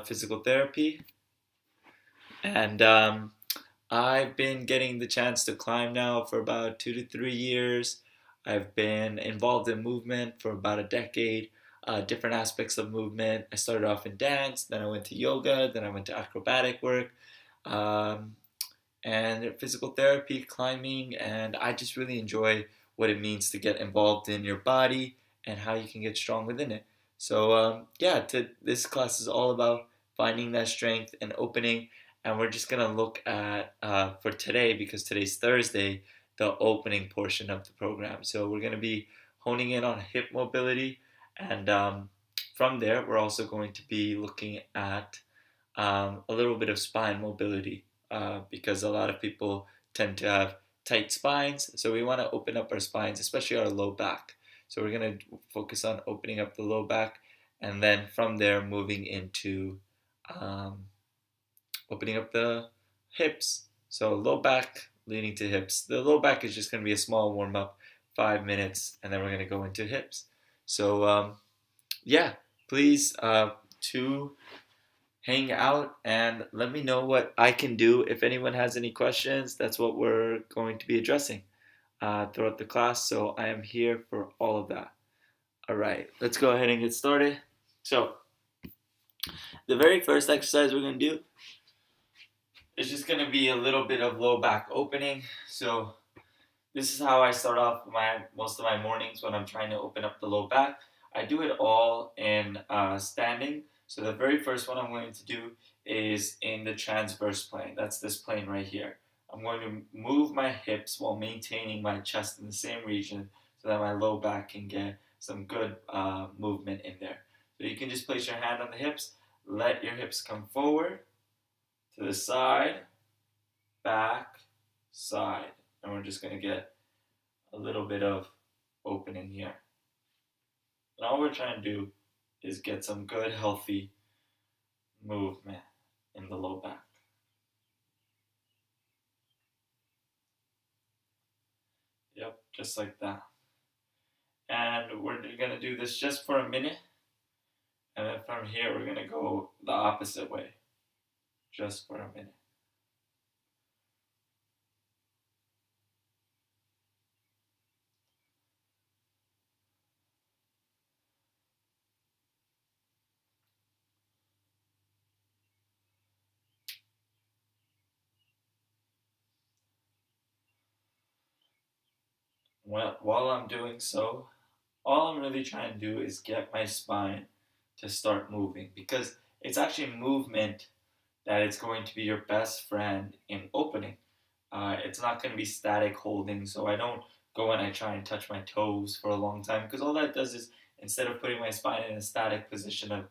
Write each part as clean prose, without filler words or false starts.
physical therapy, and I've been getting the chance to climb now for about 2 to 3 years. I've been involved in movement for about a decade, different aspects of movement. I started off in dance, then I went to yoga, then I went to acrobatic work, um, and physical therapy, climbing, and I just really enjoy what it means to get involved in your body and how you can get strong within it. So yeah, this class is all about finding that strength and opening, and we're just gonna look at for today because today's Thursday, the opening portion of the program. So we're gonna be honing in on hip mobility, and from there, we're also going to be looking at a little bit of spine mobility because a lot of people tend to have tight spines. So we want to open up our spines, especially our low back. So we're going to focus on opening up the low back, and then from there moving into um, opening up the hips. So low back leading to hips. The low back is just going to be a small warm up, 5 minutes, and then we're going to go into hips. So yeah, please to hang out and let me know what I can do. If anyone has any questions, that's what we're going to be addressing throughout the class. So I am here for all of that. All right, let's go ahead and get started. So the very first exercise we're going to do is just going to be a little bit of low back opening. So this is how I start off most of my mornings when I'm trying to open up the low back. I do it all in standing. So the very first one I'm going to do is in the transverse plane. That's this plane right here. I'm going to move my hips while maintaining my chest in the same region so that my low back can get some good movement in there. So you can just place your hand on the hips, let your hips come forward, to the side, back, side. And we're just going to get a little bit of opening here. And all we're trying to do is get some good, healthy movement in the low back. Yep, just like that. And we're going to do this just for a minute. And then from here, we're going to go the opposite way, just for a minute. While I'm doing so, all I'm really trying to do is get my spine to start moving because it's actually movement that is going to be your best friend in opening. It's not going to be static holding, so I don't go and I try and touch my toes for a long time because all that does is instead of putting my spine in a static position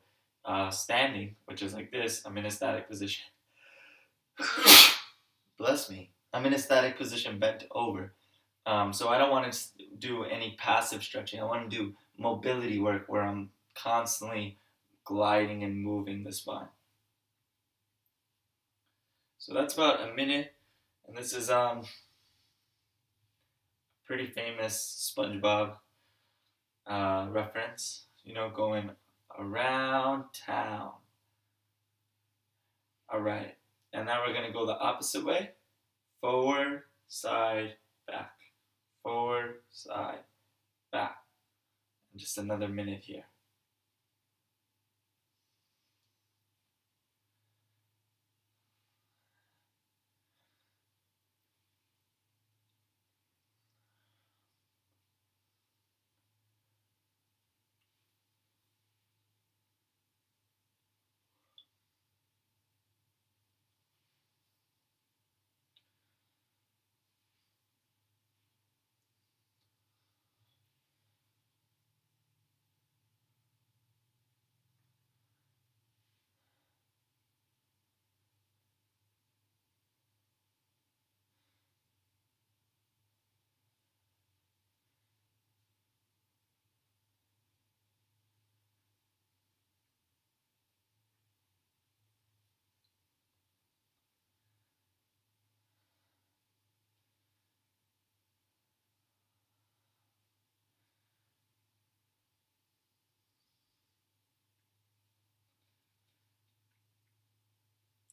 of standing, which is like this, I'm in a static position. Bless me. I'm in a static position bent over. So I don't want to do any passive stretching. I want to do mobility work where I'm constantly gliding and moving the spine. So that's about a minute, and this is pretty famous SpongeBob reference. You know, going around town. All right, and now we're gonna go the opposite way. Forward, side, back. Forward, side, back. And just another minute here.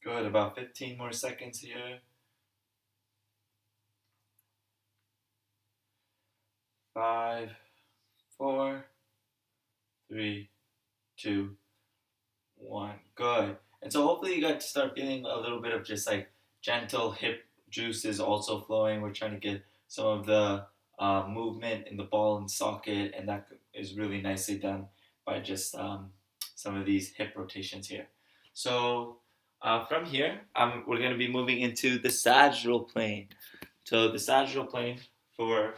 Good, about 15 more seconds here. 5, 4, 3, 2, 1. Good. And so hopefully you got to start feeling a little bit of just like gentle hip juices also flowing. We're trying to get some of the movement in the ball and socket, and that is really nicely done by just some of these hip rotations here. So from here, we're going to be moving into the sagittal plane. So the sagittal plane for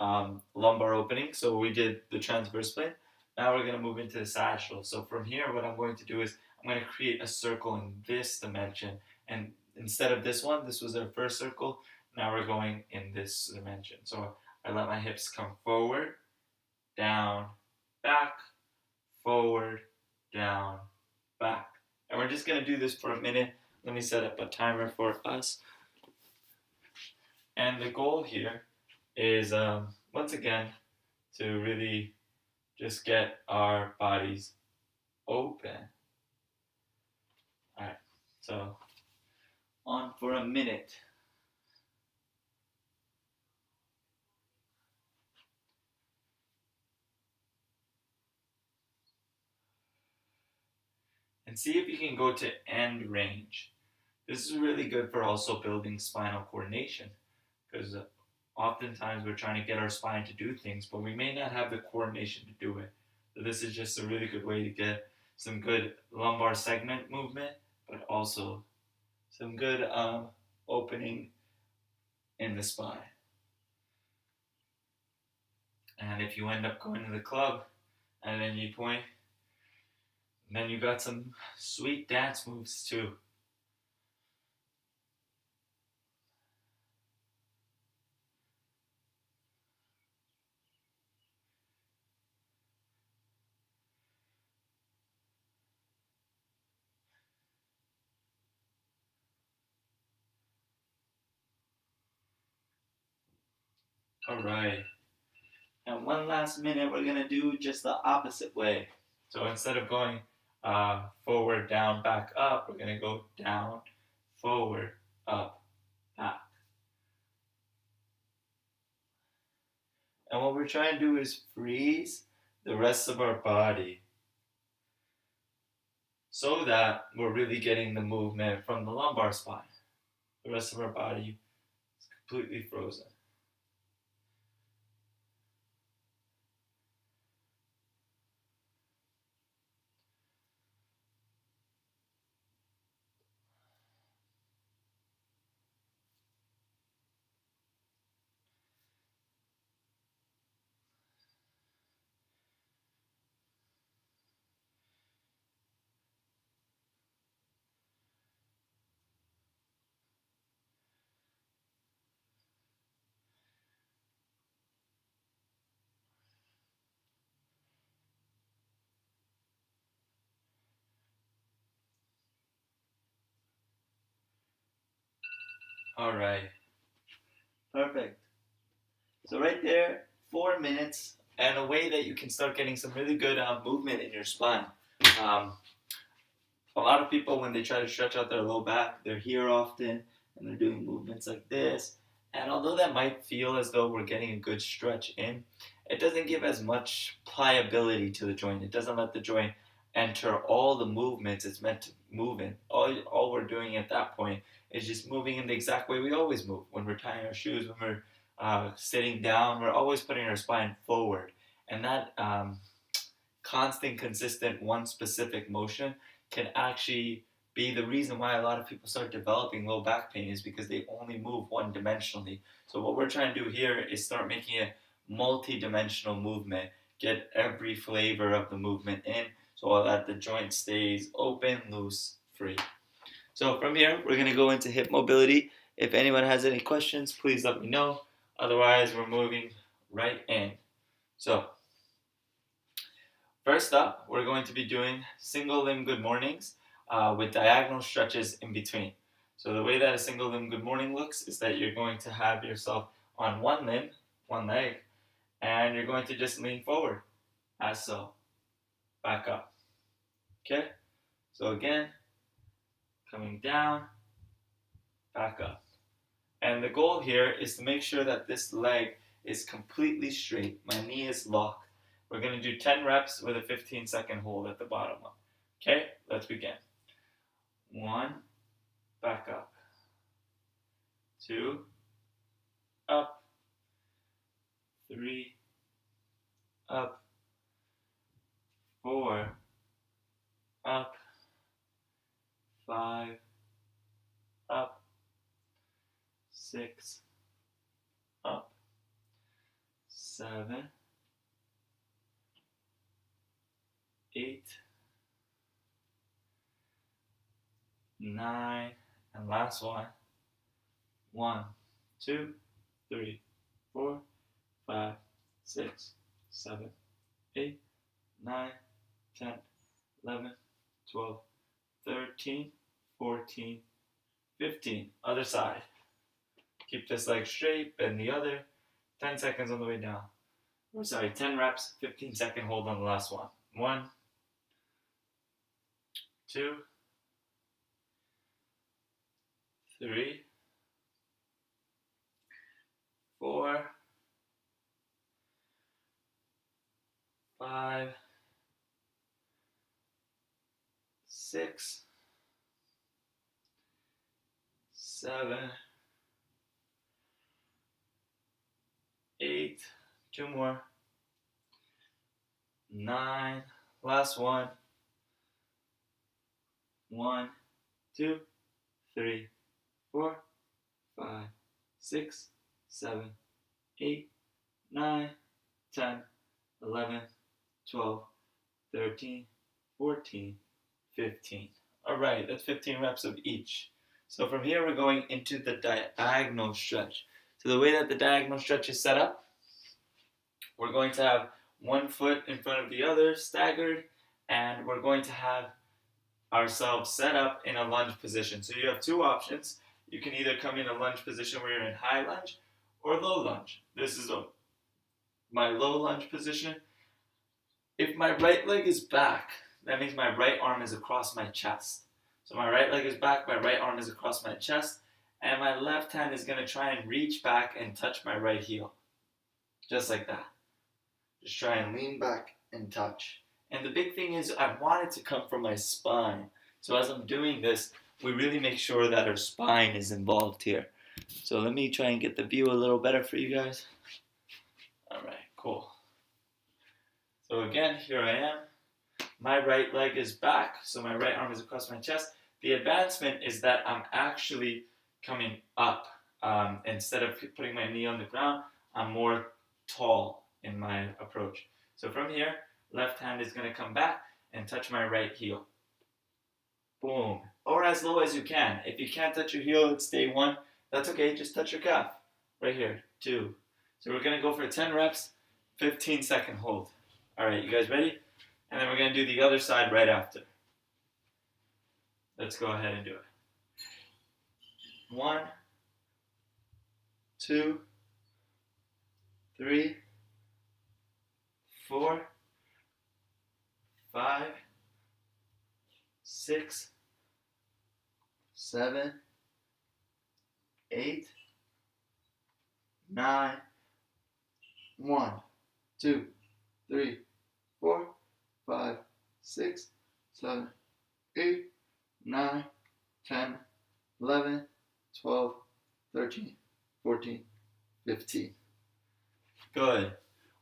lumbar opening. So we did the transverse plane. Now we're going to move into the sagittal. So from here, what I'm going to do is I'm going to create a circle in this dimension. And instead of this one, this was our first circle. Now we're going in this dimension. So I let my hips come forward, down, back, forward, down, back. And we're just going to do this for a minute. Let me set up a timer for us. And the goal here is, once again, to really just get our bodies open. Alright, so on for a minute. And see if you can go to end range. This is really good for also building spinal coordination, because oftentimes we're trying to get our spine to do things, but we may not have the coordination to do it. So this is just a really good way to get some good lumbar segment movement, but also some good opening in the spine. And if you end up going to the club and then you point, then you got some sweet dance moves too. All right. And one last minute, we're gonna do just the opposite way. So instead of going forward, down, back, up, we're gonna go down, forward, up, back. And what we're trying to do is freeze the rest of our body so that we're really getting the movement from the lumbar spine. The rest of our body is completely frozen. All right. Perfect. So right there, 4 minutes, and a way that you can start getting some really good movement in your spine. A lot of people, when they try to stretch out their low back, they're here often, and they're doing movements like this. And although that might feel as though we're getting a good stretch in, it doesn't give as much pliability to the joint. It doesn't let the joint enter all the movements it's meant to move in. All we're doing at that point is just moving in the exact way we always move. When we're tying our shoes, when we're sitting down, we're always putting our spine forward. And that constant, consistent, one specific motion can actually be the reason why a lot of people start developing low back pain, is because they only move one dimensionally. So what we're trying to do here is start making a multi-dimensional movement, get every flavor of the movement in, so that the joint stays open, loose, free. So from here, we're going to go into hip mobility. If anyone has any questions, please let me know. Otherwise, we're moving right in. So first up, we're going to be doing single limb good mornings with diagonal stretches in between. So the way that a single limb good morning looks is that you're going to have yourself on one limb, one leg, and you're going to just lean forward, as so. Back up. Okay? So again, coming down, back up. And the goal here is to make sure that this leg is completely straight. My knee is locked. We're going to do 10 reps with a 15-second hold at the bottom one. Okay, let's begin. 1, back up. 2, up. 3, up. 4, up. 5, up. 6, up. 7, 8, 9, and last one. 1, 2, 3, 4, 5, 6, 7, 8, 9, 10, 11, 12, 13, 14, 15. Other side. Keep this leg straight, bend the other. 10 seconds on the way down. 10 reps, 15-second hold on the last one. 1, 2, 3, 4, 5, 6, 7, 8, 2 more, 9, last one, 1, 2, 3, 4, 5, 6, 7, 8, 9, 10, 11, 12, 13, 14, 15. Alright, that's 15 reps of each. So from here we're going into the diagonal stretch. So the way that the diagonal stretch is set up, we're going to have one foot in front of the other, staggered, and we're going to have ourselves set up in a lunge position. So you have two options. You can either come in a lunge position where you're in high lunge or low lunge. This is my low lunge position. If my right leg is back, that means my right arm is across my chest. So my right leg is back, my right arm is across my chest, and my left hand is going to try and reach back and touch my right heel. Just like that. Just try and lean back and touch. And the big thing is I want it to come from my spine. So as I'm doing this, we really make sure that our spine is involved here. So let me try and get the view a little better for you guys. Alright, cool. So again, here I am. My right leg is back, so my right arm is across my chest. The advancement is that I'm actually coming up. Instead of putting my knee on the ground, I'm more tall in my approach. So from here, left hand is going to come back and touch my right heel. Boom. Or as low as you can. If you can't touch your heel, it's day 1. That's okay, just touch your calf. Right here, 2. So we're going to go for 10 reps, 15-second hold. Alright, you guys ready? And then we're going to do the other side right after. Let's go ahead and do it. 1, 2, 3, 4, 5, 6, 7, 8, 9, 1, 2, 3, 4, 5, 6, 7, 8, 9, 10, 11, 12, 13, 14, 15. Good.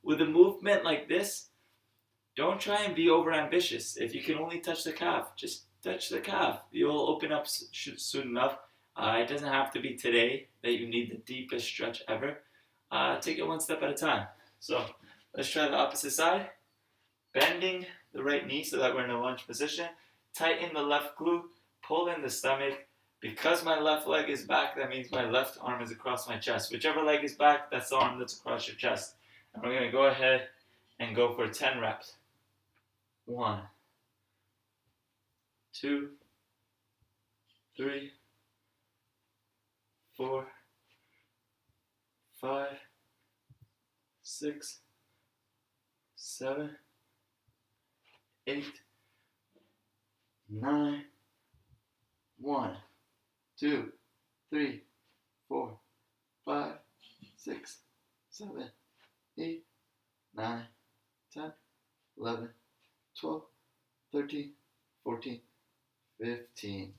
With a movement like this, don't try and be over ambitious. If you can only touch the calf, just touch the calf. You'll open up soon enough. It doesn't have to be today that you need the deepest stretch ever. Take it one step at a time. So let's try the opposite side. Bending the right knee so that we're in a lunge position. Tighten the left glute. Pull in the stomach. Because my left leg is back, that means my left arm is across my chest. Whichever leg is back, that's the arm that's across your chest. And we're going to go ahead and go for 10 reps. 1, 2, 3, 4, 5, 6, 7, 8, 9, 1, 2, 3, 4, 5, 6, 7, 8, 9, 10, 11, 12, 13, 14, 15.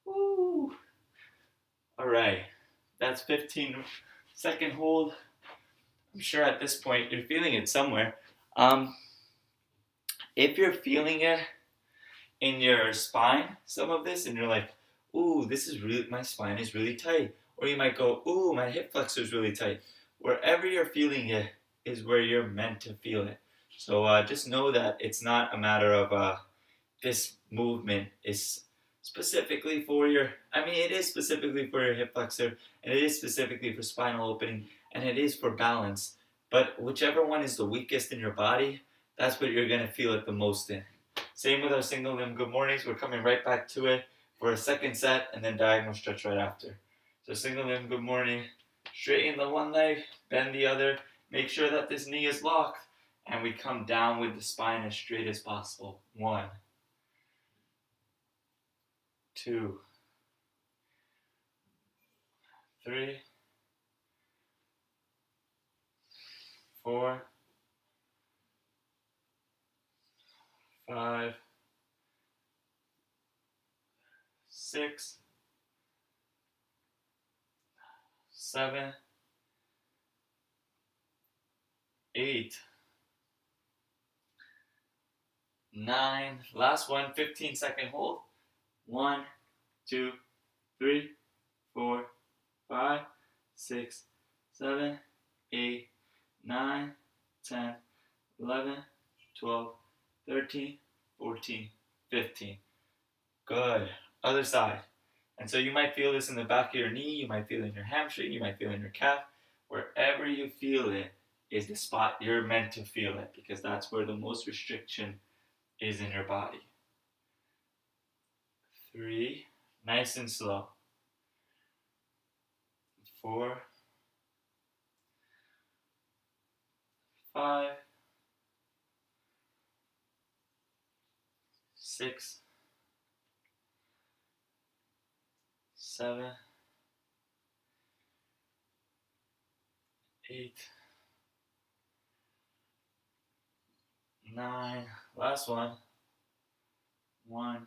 Woo! Alright, that's 15-second hold. I'm sure at this point you're feeling it somewhere. If you're feeling it in your spine, some of this, and you're like, ooh, this is really, my spine is really tight. Or you might go, ooh, my hip flexor is really tight. Wherever you're feeling it is where you're meant to feel it. So just know that it's not a matter of this movement is specifically for your, it is specifically for your hip flexor, and it is specifically for spinal opening, and it is for balance. But whichever one is the weakest in your body, that's what you're going to feel it the most in. Same with our single limb good mornings. We're coming right back to it for a second set and then diagonal stretch right after. So single limb good morning. Straighten the one leg, bend the other. Make sure that this knee is locked. And we come down with the spine as straight as possible. 1, 2, 3, 4, 5, 6, 7, 8, 9. Last one, 15-second hold. 1, 2, 3, 4, 5, 6, 7, 8, 9, 10, 11, 12, 13, 14, 15. Good. Other side. And so you might feel this in the back of your knee, you might feel it in your hamstring, you might feel it in your calf. Wherever you feel it is the spot you're meant to feel it, because that's where the most restriction is in your body. 3, nice and slow. 4, 5, 6, 7, 8, 9. Last one. 1,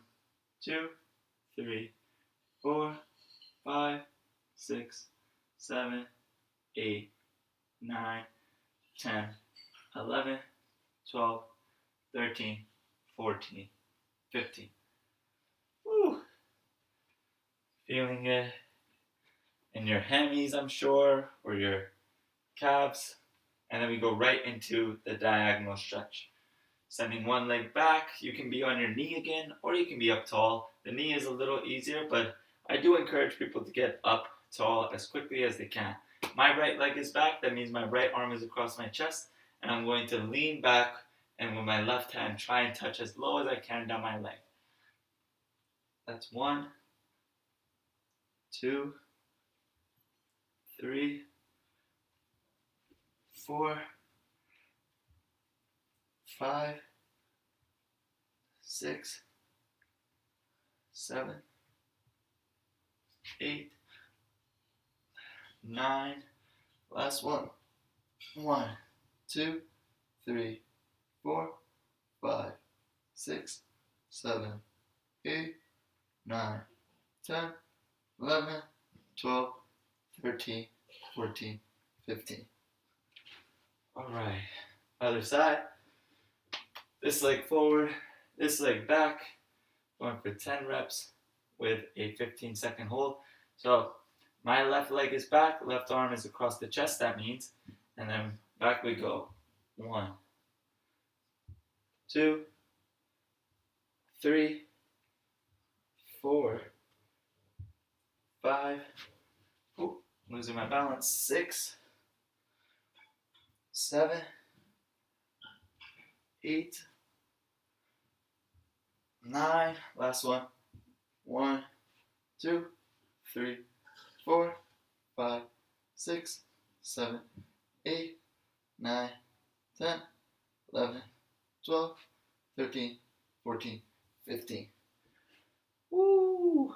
2, 3, 4, 5, 6, 7, 8, 9, 10, 11, 12, 13, 14, 15. Woo! Feeling it in your hammies, I'm sure, or your calves. And then we go right into the diagonal stretch. Sending one leg back. You can be on your knee again, or you can be up tall. The knee is a little easier, but I do encourage people to get up tall as quickly as they can. My right leg is back. That means my right arm is across my chest, and I'm going to lean back and with my left hand try and touch as low as I can down my leg. That's 1, 2, 3, 4, 5, 6, 7, 8, 9. Last one. 1, 2, 3, 4, 5, 6, 7, 8, 9, 10, 11, 12, 13, 14, 15. Alright, other side. This leg forward, this leg back. Going for 10 reps with a 15-second hold. So my left leg is back, left arm is across the chest, that means. And then back we go. 1, 2, 3, 4, 5, losing my balance, 6, 7, 8, 9, last one. 1, 2, 3, 4, 5, 6, 7, 8, 9, 10, 11, 12, 13, 14, 15. Woo!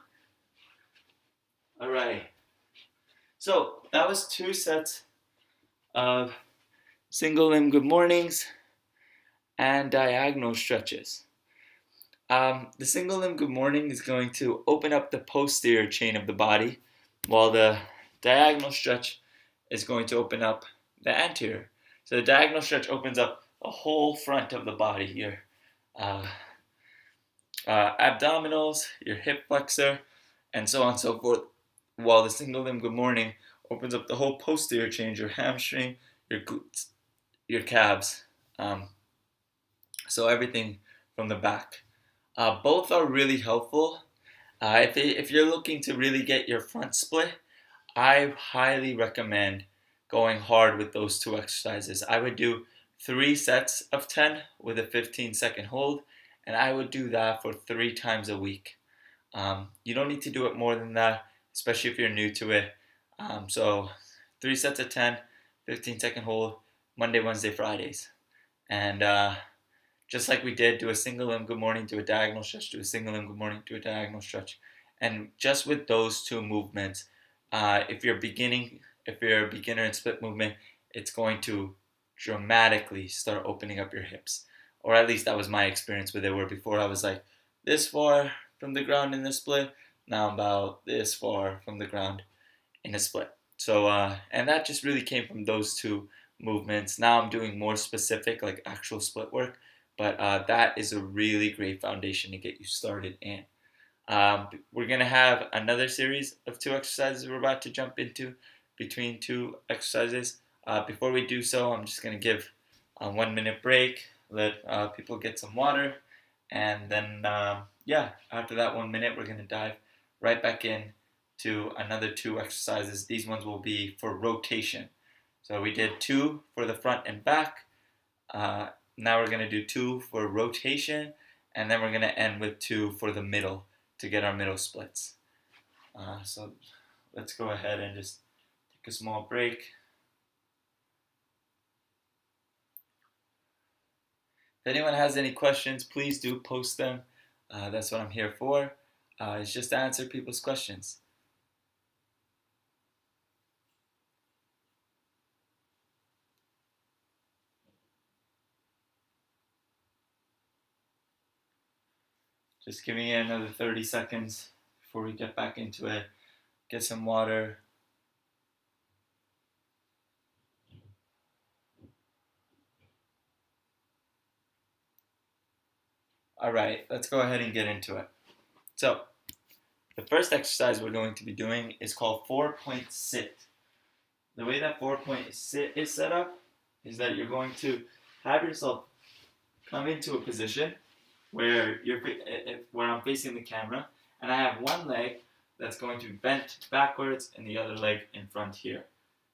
All right. So that was 2 sets of single limb good mornings and diagonal stretches. The single limb good morning is going to open up the posterior chain of the body, while the diagonal stretch is going to open up the anterior. So the diagonal stretch opens up the whole front of the body, your abdominals, your hip flexor, and so on and so forth, while the single limb good morning opens up the whole posterior chain, your hamstring, your glutes, your calves, so everything from the back. Both are really helpful. If you're looking to really get your front split, I highly recommend going hard with those two exercises. I would do 3 sets of 10 with a 15-second hold, and I would do that for 3 times a week. You don't need to do it more than that, especially if you're new to it. So 3 sets of 10, 15-second hold, Monday, Wednesday, Fridays. And just like we did, do a single limb good morning, do a diagonal stretch, do a single limb good morning, do a diagonal stretch. And just with those two movements, if you're a beginner in split movement, it's going to dramatically start opening up your hips. Or at least that was my experience with it, where before I was like this far from the ground in the split, now I'm about this far from the ground in a split. So, and that just really came from those two movements. Now I'm doing more specific, like actual split work, but that is a really great foundation to get you started in. We're going to have another series of 2 exercises we're about to jump into between 2 exercises. Before we do so, I'm just going to give a 1-minute break, let people get some water, and then, after that 1 minute, we're going to dive right back in to another 2 exercises. These ones will be for rotation. So we did 2 for the front and back. Now we're going to do 2 for rotation, and then we're going to end with 2 for the middle to get our middle splits. So let's go ahead and just take a small break. If anyone has any questions, please do post them. That's what I'm here for. It's just to answer people's questions. Just giving it another 30 seconds before we get back into it. Get some water. All right, let's go ahead and get into it. So, the first exercise we're going to be doing is called 4-point sit. The way that 4-point sit is set up is that you're going to have yourself come into a position where I'm facing the camera, and I have one leg that's going to be bent backwards and the other leg in front here.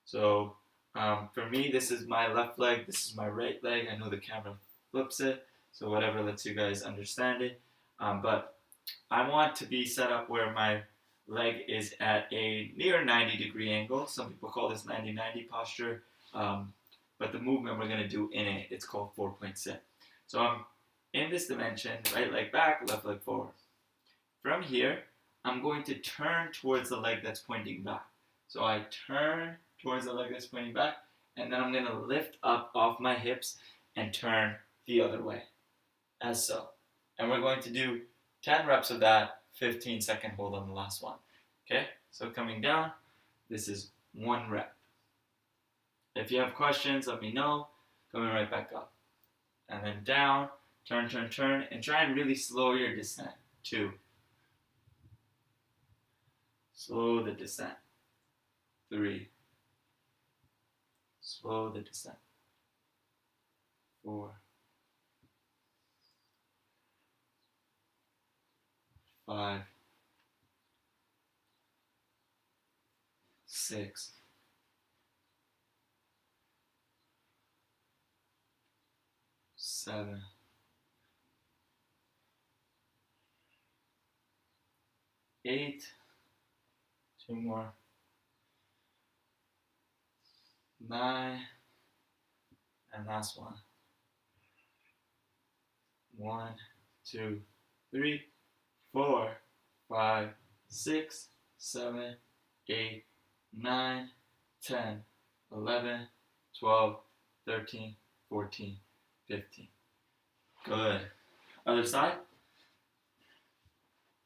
So for me, this is my left leg, this is my right leg. I know the camera flips it, so whatever lets you guys understand it. But I want to be set up where my leg is at a near 90-degree angle. Some people call this 90-90 posture, but the movement we're going to do in it, it's called 4-point sit. So I'm in this dimension, right leg back, left leg forward. From here, I'm going to turn towards the leg that's pointing back. So I turn towards the leg that's pointing back, and then I'm going to lift up off my hips and turn the other way, as so. And we're going to do 10 reps of that, 15-second hold on the last one. Okay, so coming down, this is 1 rep. If you have questions, let me know. Coming right back up. And then down, turn, and try and really slow your descent. 2. Slow the descent. 3. Slow the descent. 4. 5. 6. 7. 8. 2 more. 9. And last one. 1, 2, 3, 4, 5, 6, 7, 8, 9, 10, 11, 12, 13, 14, 15. Good. Other side.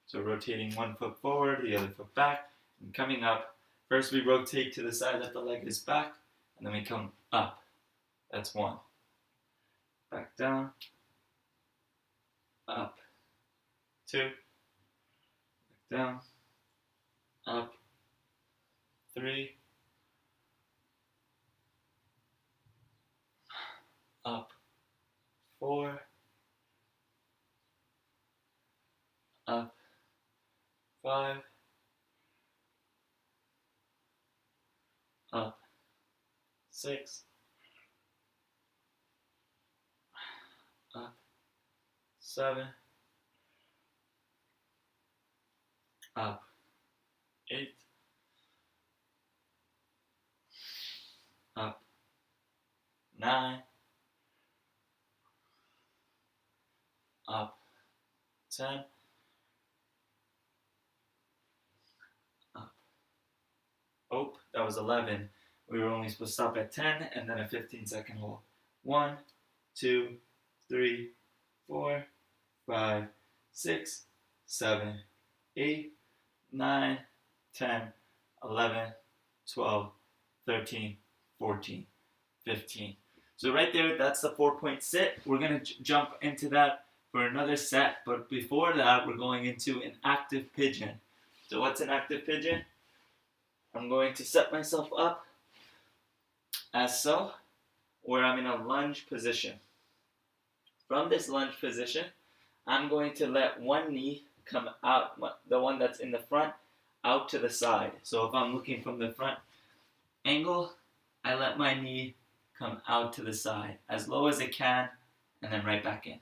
So rotating one foot forward, the other foot back, and coming up. First we rotate to the side that the leg is back, and then we come up. That's 1. Back down, up. 2, back down, up. 3, up. 4, up. 5, up. 6, up. 7, up. 8, up. 9, up. 10, up. Oh, that was 11. We were only supposed to stop at 10 and then a 15-second hold. 1, 2, 3, 4, 5, 6, 7, 8, 9, 10, 11, 12, 13, 14, 15. So right there, that's the 4-point sit. We're going to jump into that for another set, but before that, we're going into an active pigeon. So what's an active pigeon? I'm going to set myself up as so, where I'm in a lunge position. From this lunge position, I'm going to let one knee come out, the one that's in the front, out to the side. So if I'm looking from the front angle, I let my knee come out to the side, as low as it can, and then right back in.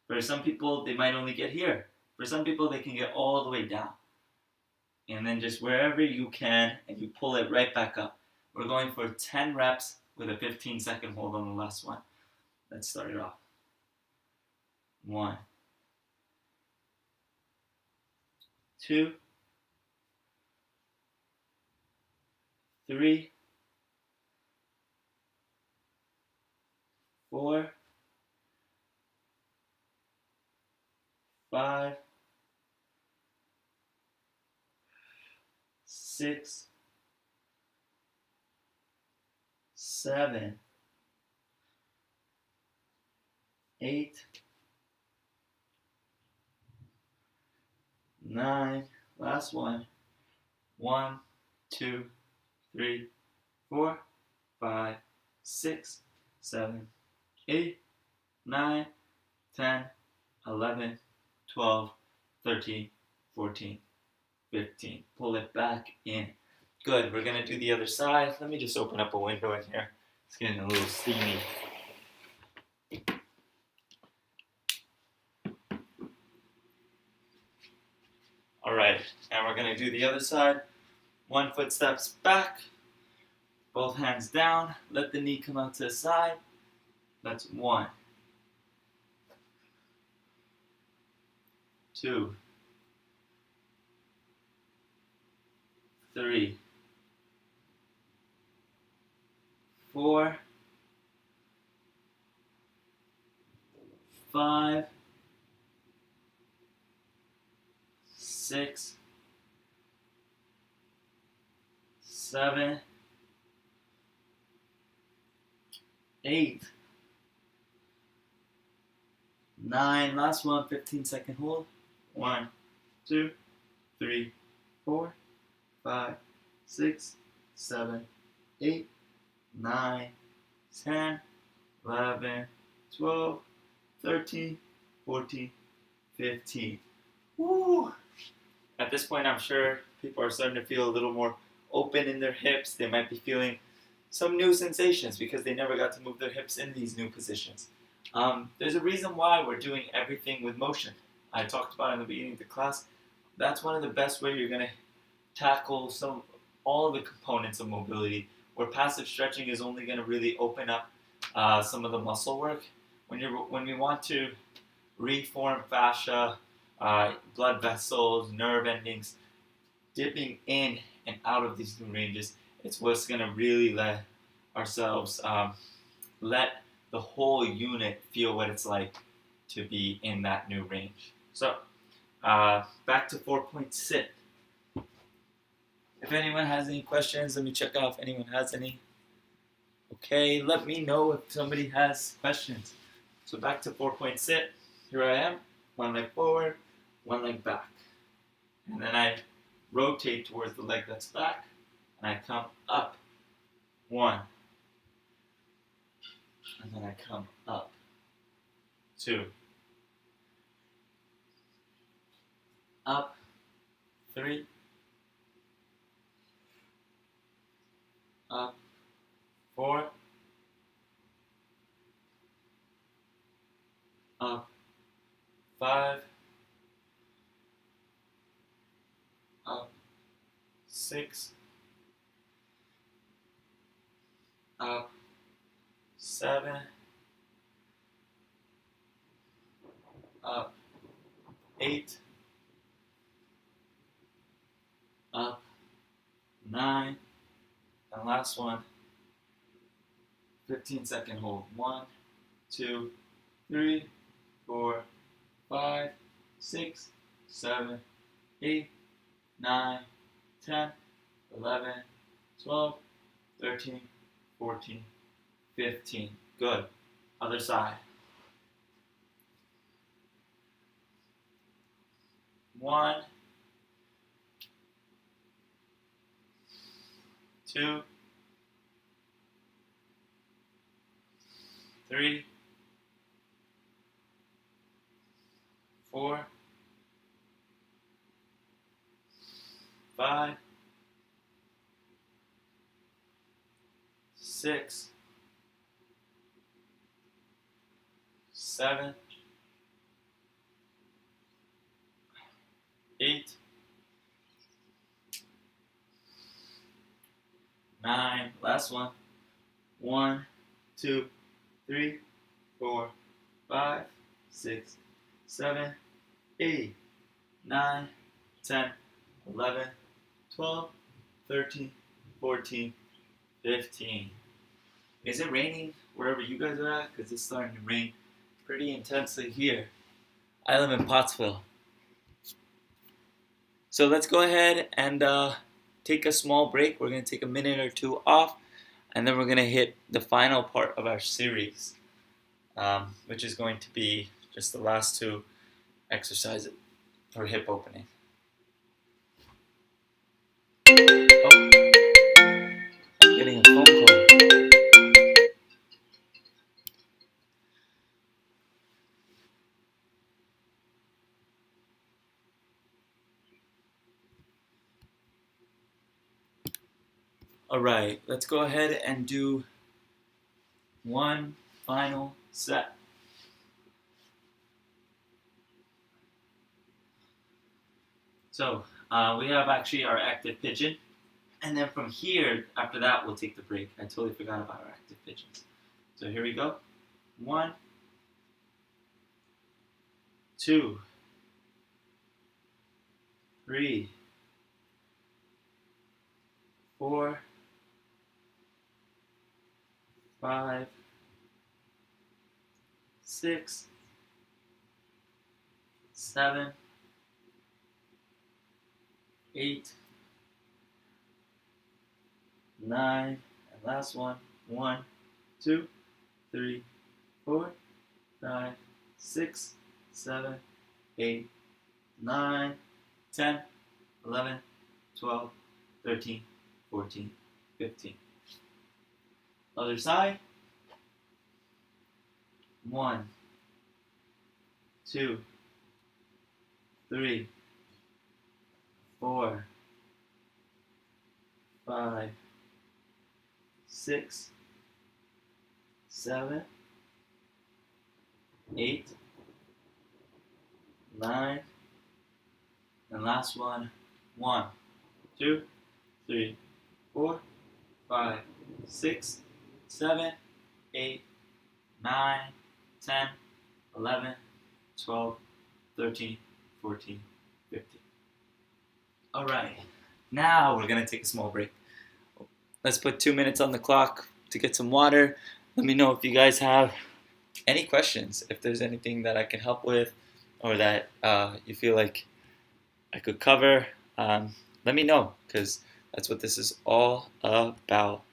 For some people, they might only get here. For some people, they can get all the way down. And then just wherever you can, and you pull it right back up. We're going for 10 reps with a 15-second hold on the last one. Let's start it off. 1, 2, 3, 4, 5, 6, 7, 8, 9, last one. 1, 2, 3, 4, 5, 6, 7, 8, 9, 10, 11, 12, 13, 14, 15. Pull it back in. Good. We're going to do the other side. Let me just open up a window in here. It's getting a little steamy. Alright, and we're going to do the other side. 1 foot steps back, both hands down, let the knee come out to the side. That's 1, 2, 3, 4, 5, 6, 7, 8, 9, last one, 15-second hold. 1, 2, 3, 4, 5, 6, 7, 8, 9, 10, 11, 12, 13, 14, 15. Woo! At this point, I'm sure people are starting to feel a little more open in their hips. They might be feeling some new sensations because they never got to move their hips in these new positions. There's a reason why we're doing everything with motion. I talked about in the beginning of the class. That's one of the best ways you're going to tackle all the components of mobility, where passive stretching is only going to really open up some of the muscle work. When we want to reform fascia, blood vessels, nerve endings, dipping in and out of these new ranges. It's what's going to really let ourselves let the whole unit feel what it's like to be in that new range. So back to 4-point sit. If anyone has any questions, let me check out if anyone has any. Okay, let me know if somebody has questions. So back to 4-point sit. Here I am, one leg forward, one leg back. And then I rotate towards the leg that's back, and I come up. 1. And then I come up. 2. Up. 3. Up. 4. Up. 5. Up. 6. Up. 7. Up. 8. Up. 9. And last one. 15-second hold. 1, 2, 3, 4, 5, 6, 7, 8, 9, 10, 11, 12, 13, 14, 15. Good. Other side. 1, 2, 3, 4, 5, 6, 7, 8, 9. Last one. 1, 2, 3, 4, 5, 6, 7, 8, 9, 10, 11, 12, 13, 14, 15. Is it raining wherever you guys are at? Because it's starting to rain pretty intensely here. I live in Pottsville. So let's go ahead and take a small break. We're going to take a minute or two off, and then we're going to hit the final part of our series, which is going to be just the last 2 exercises for hip opening. Oh, I'm getting a phone call. Alright, let's go ahead and do one final set. So, we have actually our active pigeon, and then from here, after that, we'll take the break. I totally forgot about our active pigeons. So here we go. 1, 2, 3, 4, 5, 6, 7, 8, 9, and last one. 1, 2, 3, 4, 5, 6, 7, 8, 9, 10, 11, 12, 13, 14, 15. Other side. 1, 2, 3, 4, 5, 6, 7, 8, 9, and last one. 1, 2, 3, 4, 5, 6, 7, 8, 9, 10, 11, 12, 13, 14, 15. All right, now we're gonna take a small break. Let's put 2 minutes on the clock to get some water. Let me know if you guys have any questions, if there's anything that I can help with or that you feel like I could cover. Let me know, because that's what this is all about.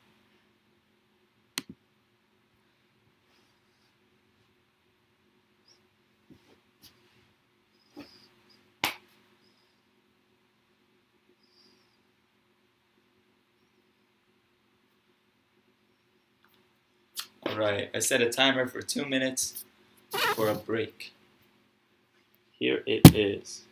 All right, I set a timer for 2 minutes for a break. Here it is.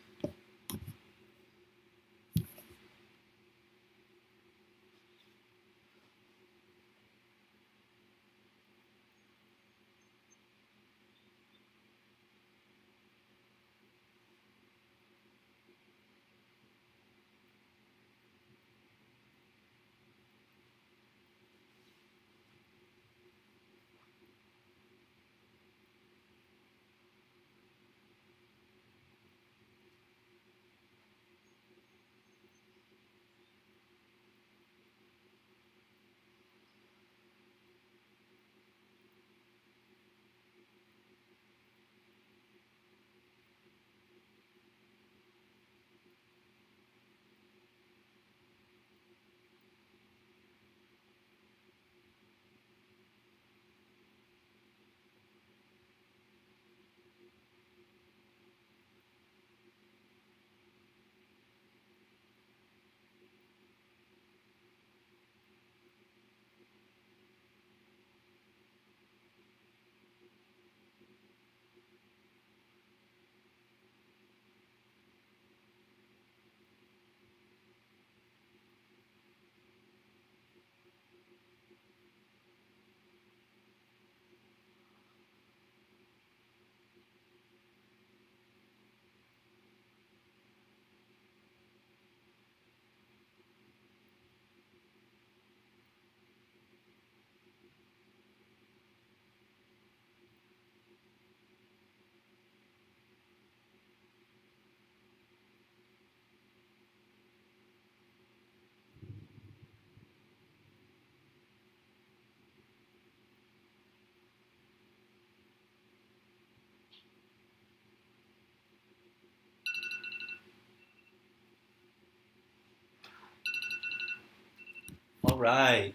All right,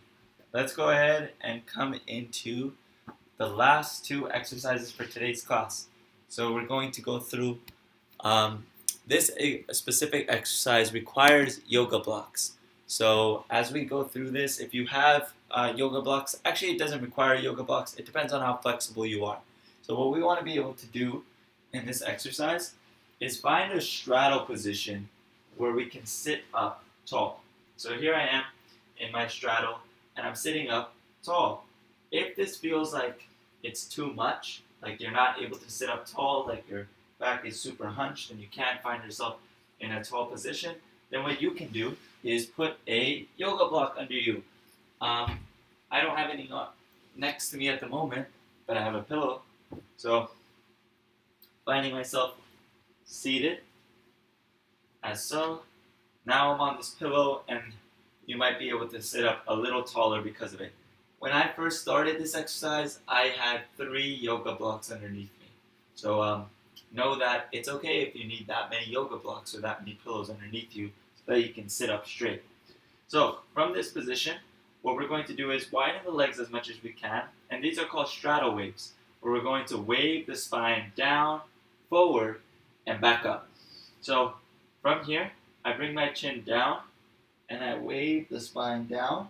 let's go ahead and come into the last two exercises for today's class. So we're going to go through this specific exercise requires yoga blocks. So as we go through this, if you have yoga blocks, actually it doesn't require yoga blocks. It depends on how flexible you are. So what we want to be able to do in this exercise is find a straddle position where we can sit up tall. So here I am in my straddle and I'm sitting up tall. If this feels like it's too much, like you're not able to sit up tall, like your back is super hunched and you can't find yourself in a tall position, then what you can do is put a yoga block under you. I don't have any next to me at the moment, but I have a pillow. So finding myself seated as so. Now I'm on this pillow and you might be able to sit up a little taller because of it. When I first started this exercise, I had 3 yoga blocks underneath me. So know that it's okay if you need that many yoga blocks or that many pillows underneath you so that you can sit up straight. So from this position, what we're going to do is widen the legs as much as we can, and these are called straddle waves, where we're going to wave the spine down, forward, and back up. So from here, I bring my chin down, and I wave the spine down,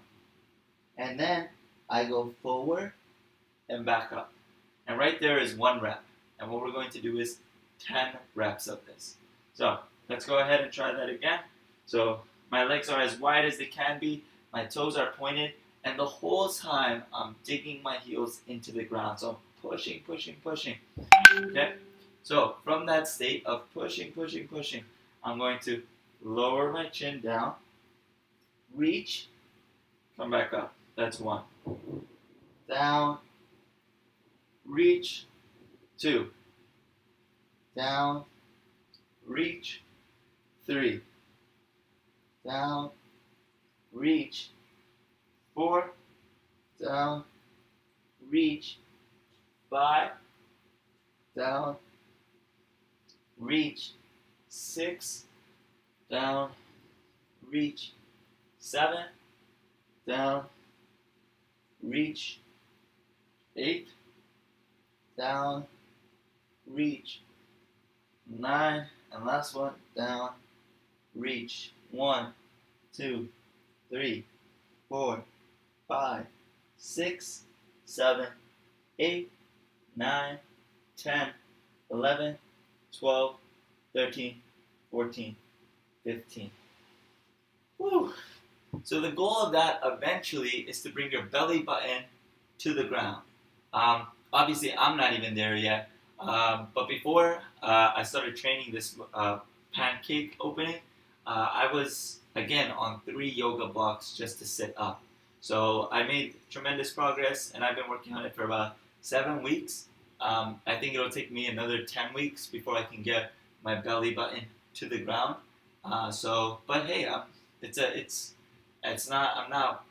and then I go forward and back up. And right there is 1 rep. And what we're going to do is 10 reps of this. So let's go ahead and try that again. So my legs are as wide as they can be, my toes are pointed, and the whole time I'm digging my heels into the ground. So I'm pushing, pushing, pushing. Okay? So from that state of pushing, pushing, pushing, I'm going to lower my chin down, reach, come back up. That's 1. Down, reach, 2. Down, reach, 3, down, reach, 4, down, reach, 5, down, reach, 6, down, reach, 7, down, reach, 8, down, reach, 9, and last one, down, reach, 1, 2, 3, 4, 5, 6, 7, 8, 9, 10, 11, 12, 13, 14, 15. Woo! So the goal of that eventually is to bring your belly button to the ground. Obviously, I'm not even there yet. But before I started training this pancake opening, I was, again, on 3 yoga blocks just to sit up. So I made tremendous progress, and I've been working on it for about 7 weeks. I think it'll take me another 10 weeks before I can get my belly button to the ground. But hey, I'm not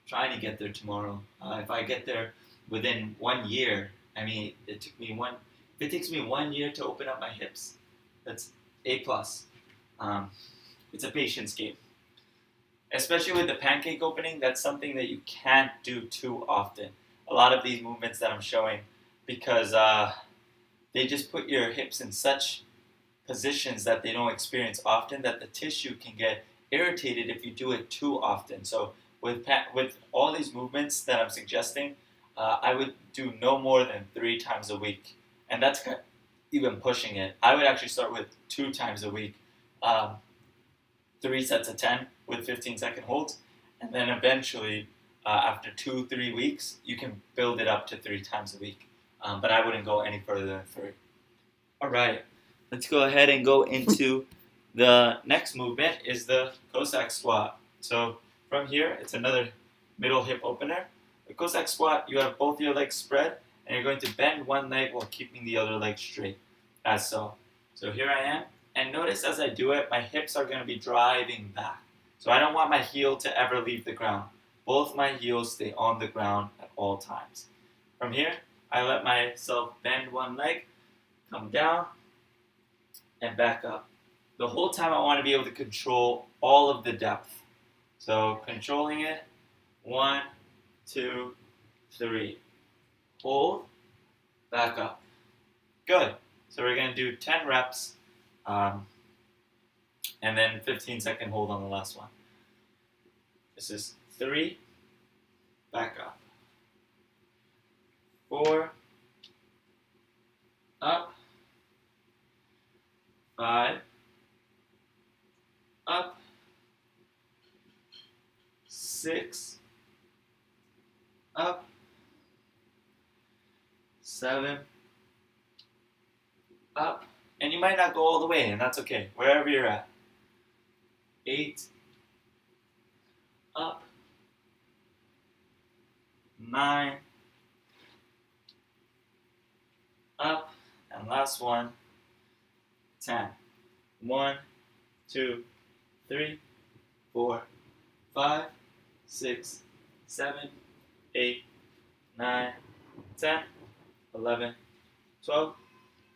trying to get there tomorrow. If I get there within 1 year, I mean, if it takes me 1 year to open up my hips, that's A plus. It's a patience game. Especially with the pancake opening, that's something that you can't do too often. A lot of these movements that I'm showing, because they just put your hips in such positions that they don't experience often, that the tissue can get irritated if you do it too often. So with all these movements that I'm suggesting, I would do no more than 3 times a week, and that's even pushing it. I would actually start with 2 times a week, 3 sets of 10 with 15-second holds, and then eventually, after 2-3 weeks, you can build it up to 3 times a week. But I wouldn't go any further than 3. All right, let's go ahead and go into the next movement is the Cossack squat. So from here, it's another middle hip opener. The Cossack squat, you have both your legs spread, and you're going to bend one leg while keeping the other leg straight, as so. So here I am, and notice as I do it, my hips are going to be driving back. So I don't want my heel to ever leave the ground. Both my heels stay on the ground at all times. From here, I let myself bend one leg, come down, and back up. The whole time I want to be able to control all of the depth. So controlling it, 1, 2, 3. Hold, back up. Good. So we're going to do 10 reps, and then 15-second hold on the last one. This is 3, back up. 4, up. 5, up. 6, up. 7, up. And you might not go all the way, and that's okay, wherever you're at. 8, up. 9, up. And last one, 10. 1, 2, 3, 4, 5, 6, 7, 8, 9, 10, 11, 12,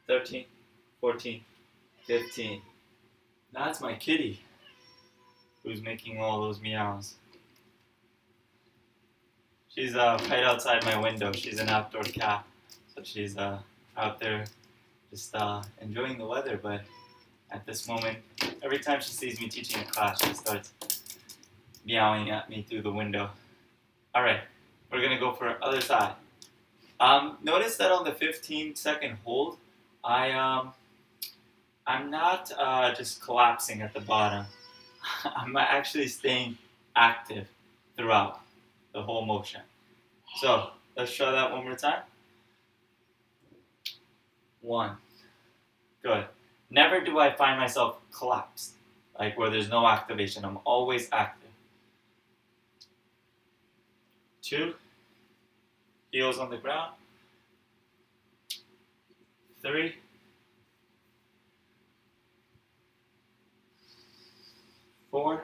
13, 14, 15. That's my kitty who's making all those meows. She's right outside my window. She's an outdoor cat, so she's out there just enjoying the weather. But at this moment, every time she sees me teaching a class, she starts meowing at me through the window. All right, we're gonna go for other side. Notice that on the 15-second hold, I'm not just collapsing at the bottom. I'm actually staying active throughout the whole motion. So let's try that one more time. 1. Good. Never do I find myself collapsed, like where there's no activation. I'm always active. 2. Heels on the ground. 3. 4,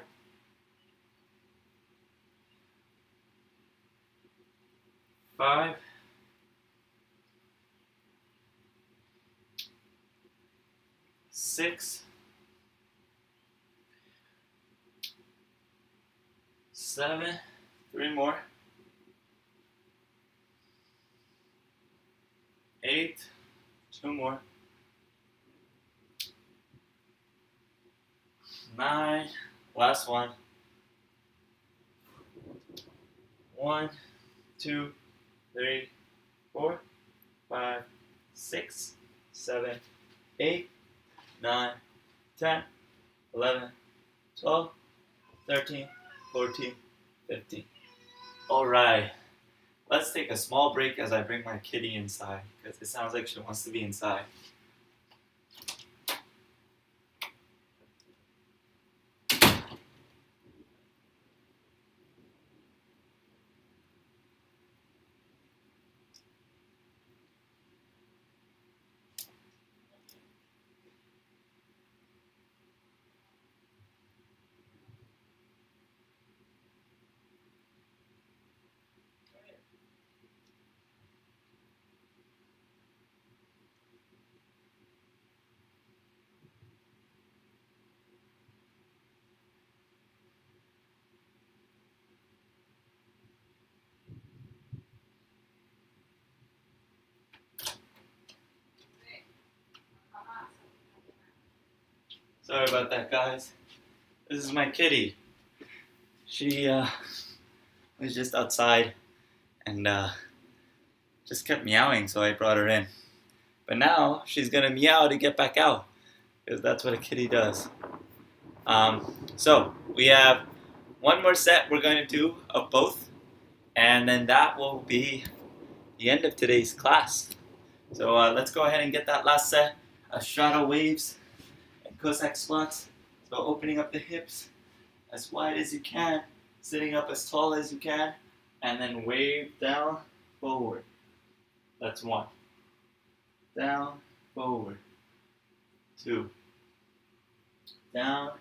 5, 6, 7, 3 more, 8, 2 more, 9, last one, 1, 2, 3, 4, 5, 6, 7, 8, 9, 10, 11, 12, 13, 14, 15. Alright, let's take a small break as I bring my kitty inside, because it sounds like she wants to be inside. Sorry about that, guys. This is my kitty. She was just outside and just kept meowing, so I brought her in. But now she's gonna meow to get back out, because that's what a kitty does. So we have one more set we're going to do of both, and then that will be the end of today's class. So let's go ahead and get that last set of straddle waves and Cossack squats. So opening up the hips as wide as you can, sitting up as tall as you can, and then wave down, forward. That's 1. Down, forward. 2. Down,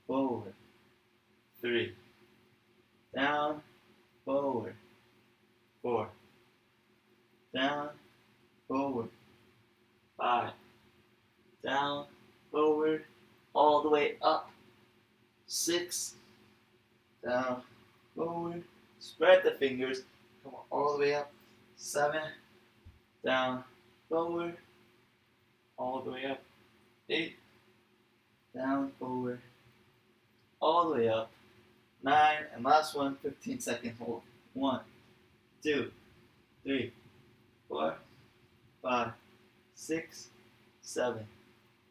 forward. 3. Down, forward. 4. Down, forward. 5. Down, forward, all the way up. 6. Down, forward. Spread the fingers. Come on, all the way up. 7. Down, forward. All the way up. 8. Down, forward. All the way up. 9. And last one, 15-second hold. 1, 2, 3, 4, 5, 6, 7,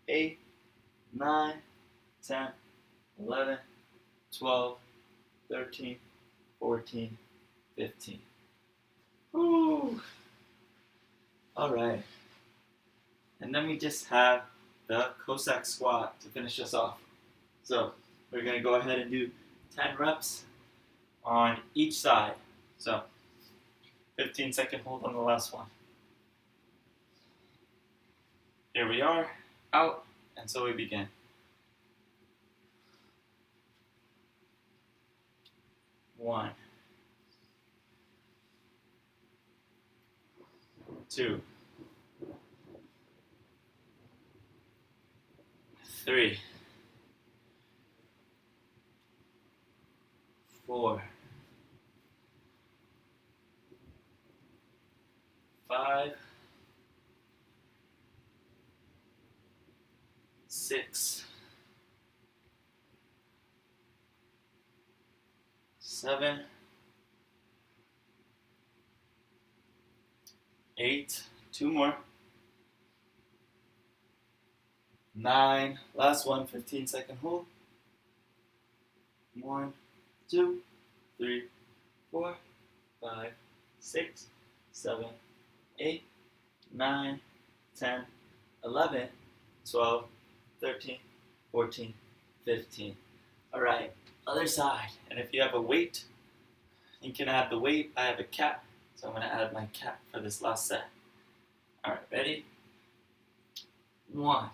8, 9, 10, 11, 12, 13, 14, 15. Woo! Alright. And then we just have the Cossack squat to finish us off. So we're going to go ahead and do 10 reps on each side. So 15-second hold on the last one. Here we are, out, and so we begin. 1, 2, 3, 4, 5, 6, 7, 8, 2 more, 9, last one, 15-second hold. 1, 2, 3, 4, 5, 6, 7, 8, 9, 10, 11, 12, 13, 14, 15. Alright, other side. And if you have a weight, you can add the weight. I have a cat, so I'm going to add my cat for this last set. Alright, ready? 1.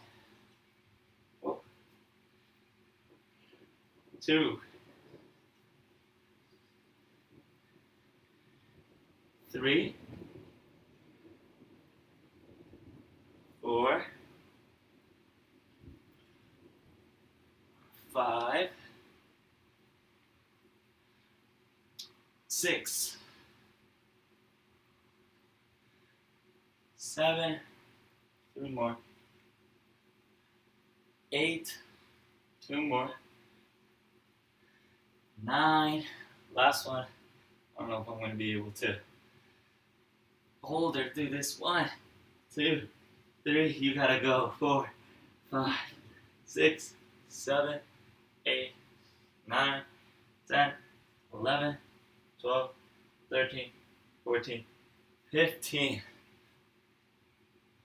Whoa. 2, 3, 4, 5, 6, 7, 3 more, 8, 2 more, 9, last one. I don't know if I'm going to be able to hold her through this. 1, 2, 3, you gotta go. 4, 5, 6, 7, 8, 9, 10, 11, 12, 13, 14, 15.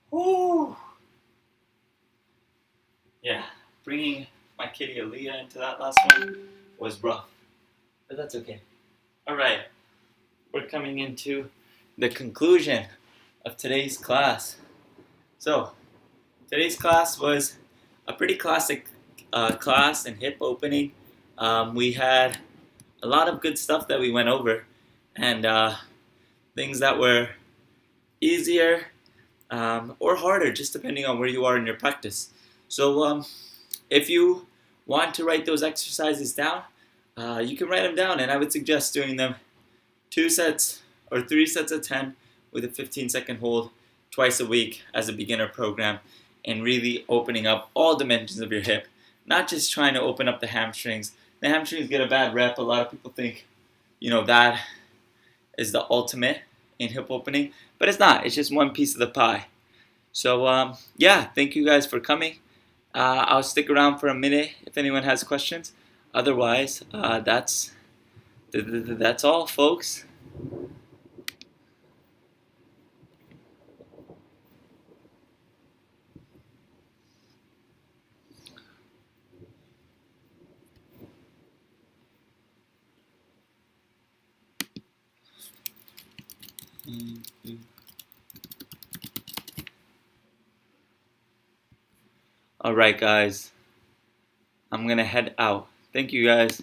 Woo! Yeah, bringing my kitty Aaliyah into that last one was rough, but that's okay. All right, we're coming into the conclusion of today's class. So, today's class was a pretty classic class in hip opening. We had a lot of good stuff that we went over, and things that were easier or harder, just depending on where you are in your practice. So if you want to write those exercises down, you can write them down, and I would suggest doing them 2 sets or 3 sets of 10 with a 15-second hold twice a week as a beginner program, and really opening up all dimensions of your hip, not just trying to open up the hamstrings. The hamstrings get a bad rep. A lot of people think, that is the ultimate in hip opening, but it's not. It's just one piece of the pie. So yeah, thank you guys for coming. I'll stick around for a minute if anyone has questions. Otherwise, that's all, folks. All right, guys. I'm gonna head out. Thank you, guys.